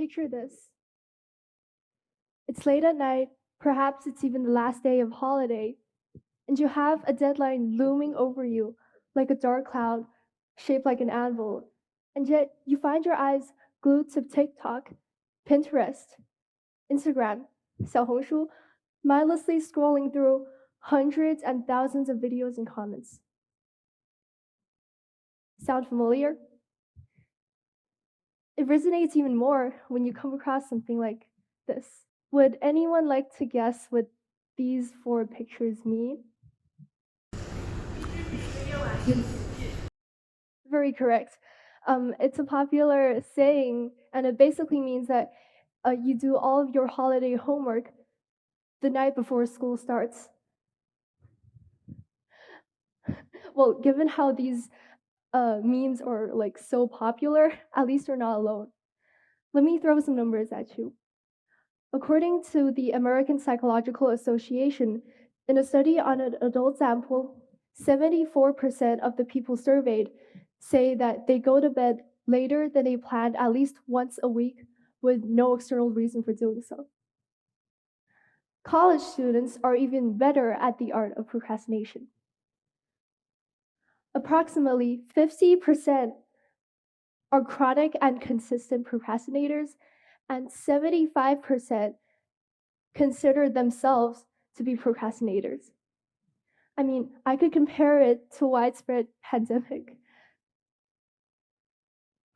Picture this. It's late at night, perhaps it's even the last day of holiday, and you have a deadline looming over you like a dark cloud shaped like an anvil. And yet you find your eyes glued to TikTok, Pinterest, Instagram, 小红书, mindlessly scrolling through hundreds and thousands of videos and comments. Sound familiar? It resonates even more when you come across something like this. Would anyone like to guess what these four pictures mean? Very correct. It's a popular saying, and it basically means that you do all of your holiday homework the night before school starts. Well, given how these memes are like so popular, at least you're not alone. Let me throw some numbers at you. According to the American Psychological Association, in a study on an adult sample, 74% of the people surveyed say that they go to bed later than they planned at least once a week with no external reason for doing so. College students are even better at the art of procrastination. Approximately 50% are chronic and consistent procrastinators, and 75% consider themselves to be procrastinators. I mean, I could compare it to widespread pandemic.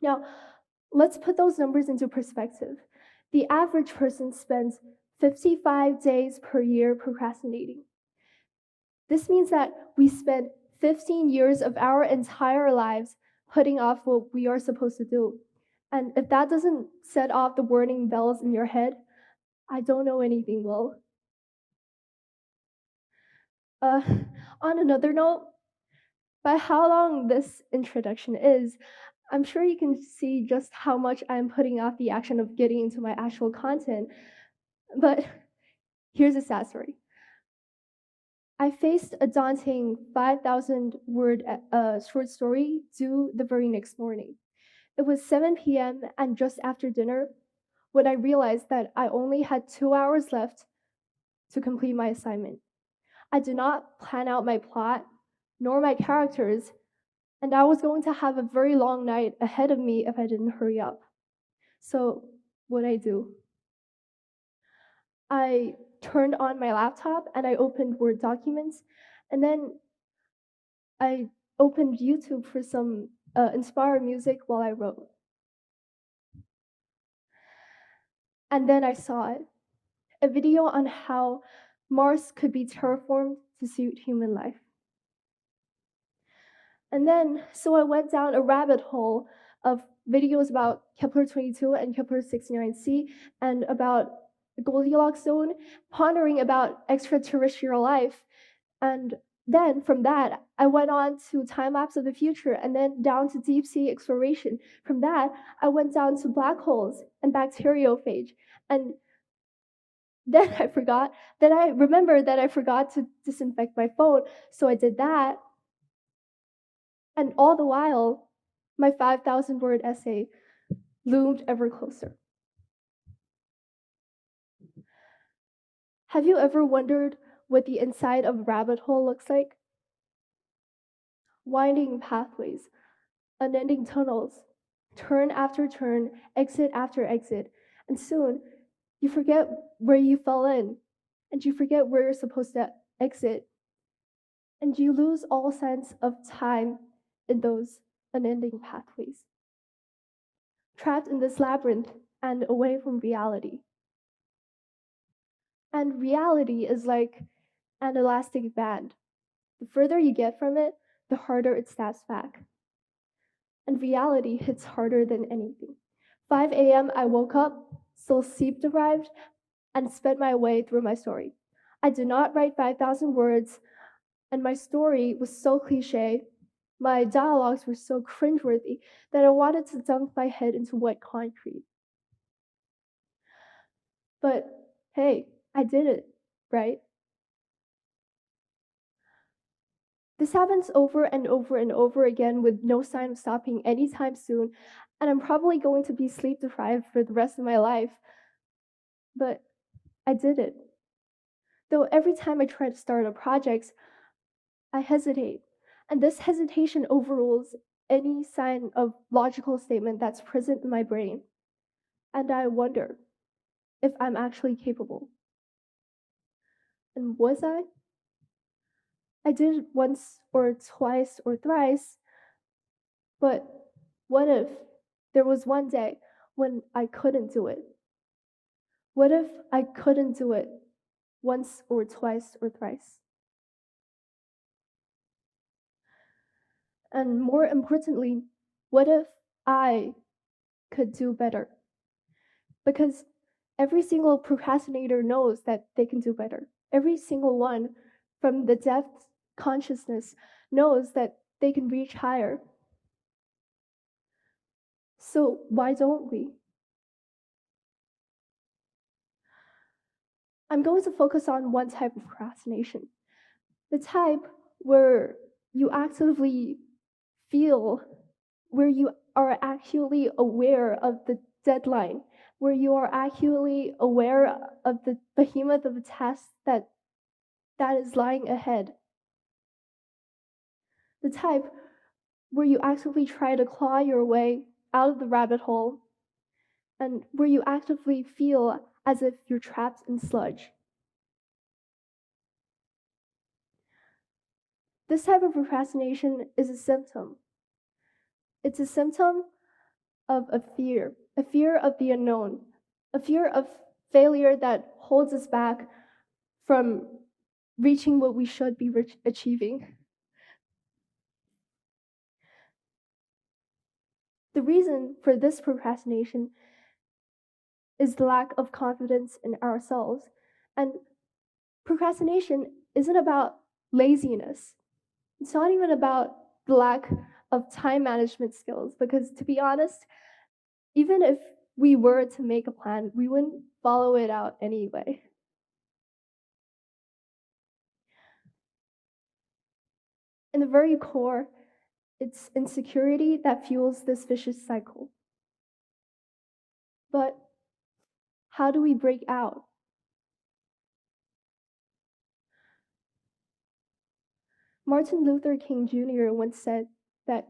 Now, let's put those numbers into perspective. The average person spends 55 days per year procrastinating. This means that we spend 15 years of our entire lives putting off what we are supposed to do. And if that doesn't set off the warning bells in your head, I don't know anything will. Uh, on another note, by how long this introduction is, I'm sure you can see just how much I'm putting off the action of getting into my actual content. But here's a sad story. I faced a daunting 5,000 word short story due the very next morning. It was 7 p.m. and just after dinner when I realized that I only had 2 hours left to complete my assignment. I did not plan out my plot nor my characters, and I was going to have a very long night ahead of me if I didn't hurry up. So, what'd I do? I turned on my laptop and I opened Word documents, and then I opened YouTube for some inspired music while I wrote. And then I saw it, a video on how Mars could be terraformed to suit human life. And then, so I went down a rabbit hole of videos about Kepler-22 and Kepler-69c and about the Goldilocks zone, pondering about extraterrestrial life. And then from that, I went on to time lapse of the future and then down to deep sea exploration. From that, I went down to black holes and bacteriophage. And then I remembered that I forgot to disinfect my phone. So I did that. And all the while, my 5,000 word essay loomed ever closer. Have you ever wondered what the inside of a rabbit hole looks like? Winding pathways, unending tunnels, turn after turn, exit after exit, and soon you forget where you fell in, and you forget where you're supposed to exit, and you lose all sense of time in those unending pathways. Trapped in this labyrinth and away from reality. And reality is like an elastic band. The further you get from it, the harder it snaps back. And reality hits harder than anything. 5 a.m., I woke up, still sleep deprived, and sped my way through my story. I did not write 5,000 words, and my story was so cliche, my dialogues were so cringeworthy that I wanted to dunk my head into wet concrete. But hey, I did it, right? This happens over and over and over again with no sign of stopping anytime soon, and I'm probably going to be sleep deprived for the rest of my life. But I did it. Though every time I try to start a project, I hesitate. And this hesitation overrules any sign of logical statement that's present in my brain. And I wonder if I'm actually capable. And was I? I did it once or twice or thrice, but what if there was one day when I couldn't do it? What if I couldn't do it once or twice or thrice? And more importantly, what if I could do better? Because every single procrastinator knows that they can do better. Every single one from the depth consciousness knows that they can reach higher. So why don't we? I'm going to focus on one type of procrastination. The type where you actively feel, where you are actually aware of the deadline, where you are actually aware of the behemoth of a task that is lying ahead. The type where you actively try to claw your way out of the rabbit hole, and where you actively feel as if you're trapped in sludge. This type of procrastination is a symptom. It's a symptom of a fear of the unknown, a fear of failure that holds us back from reaching what we should be achieving. The reason for this procrastination is the lack of confidence in ourselves. And procrastination isn't about laziness. It's not even about the lack of time management skills, because to be honest, even if we were to make a plan, we wouldn't follow it out anyway. In the very core, it's insecurity that fuels this vicious cycle. But how do we break out? Martin Luther King Jr. once said that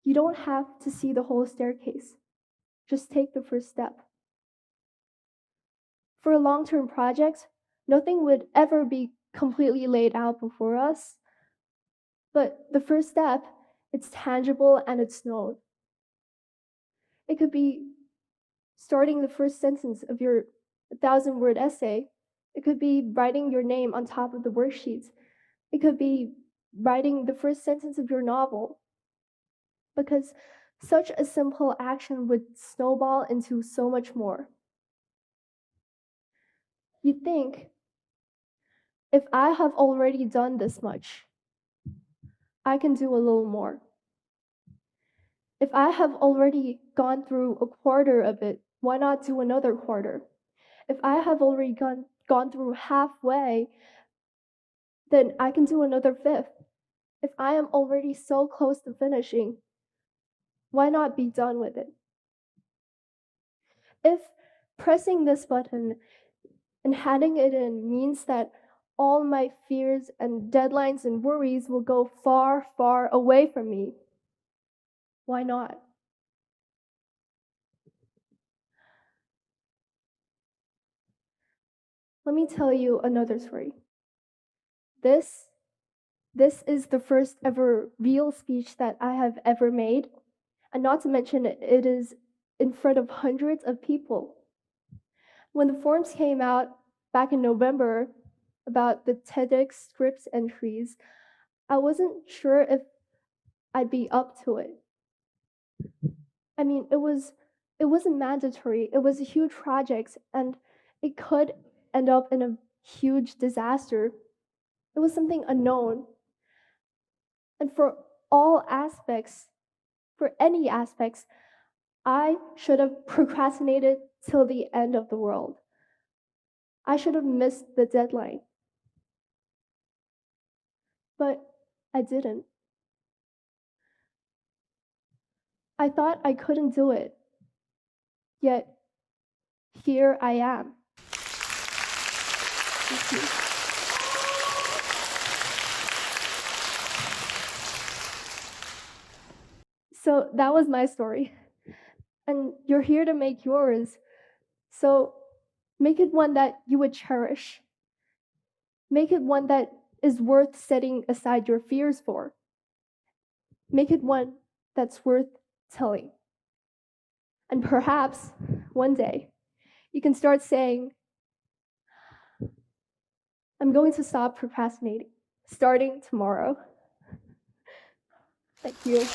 you don't have to see the whole staircase, just take the first step. For a long-term project, nothing would ever be completely laid out before us, but the first step, it's tangible and it's known. It could be starting the first sentence of your 1,000-word essay. It could be writing your name on top of the worksheets. It could be writing the first sentence of your novel. Because such a simple action would snowball into so much more. You'd think, if I have already done this much, I can do a little more. If I have already gone through a quarter of it, why not do another quarter? If I have already gone through halfway, then I can do another fifth. If I am already so close to finishing, why not be done with it? If pressing this button and handing it in means that all my fears and deadlines and worries will go far, far away from me, why not? Let me tell you another story. This is the first ever real speech that I have ever made, and not to mention it is in front of hundreds of people. When the forms came out back in November about the TEDx scripts entries, I wasn't sure if I'd be up to it. I mean, it wasn't mandatory. It was a huge project, and it could end up in a huge disaster. It was something unknown. And for all aspects, for any aspects, I should have procrastinated till the end of the world. I should have missed the deadline. But I didn't. I thought I couldn't do it, yet here I am. Thank you. So that was my story. And you're here to make yours. So make it one that you would cherish. Make it one that is worth setting aside your fears for. Make it one that's worth telling. And perhaps one day you can start saying, I'm going to stop procrastinating, starting tomorrow. Thank you.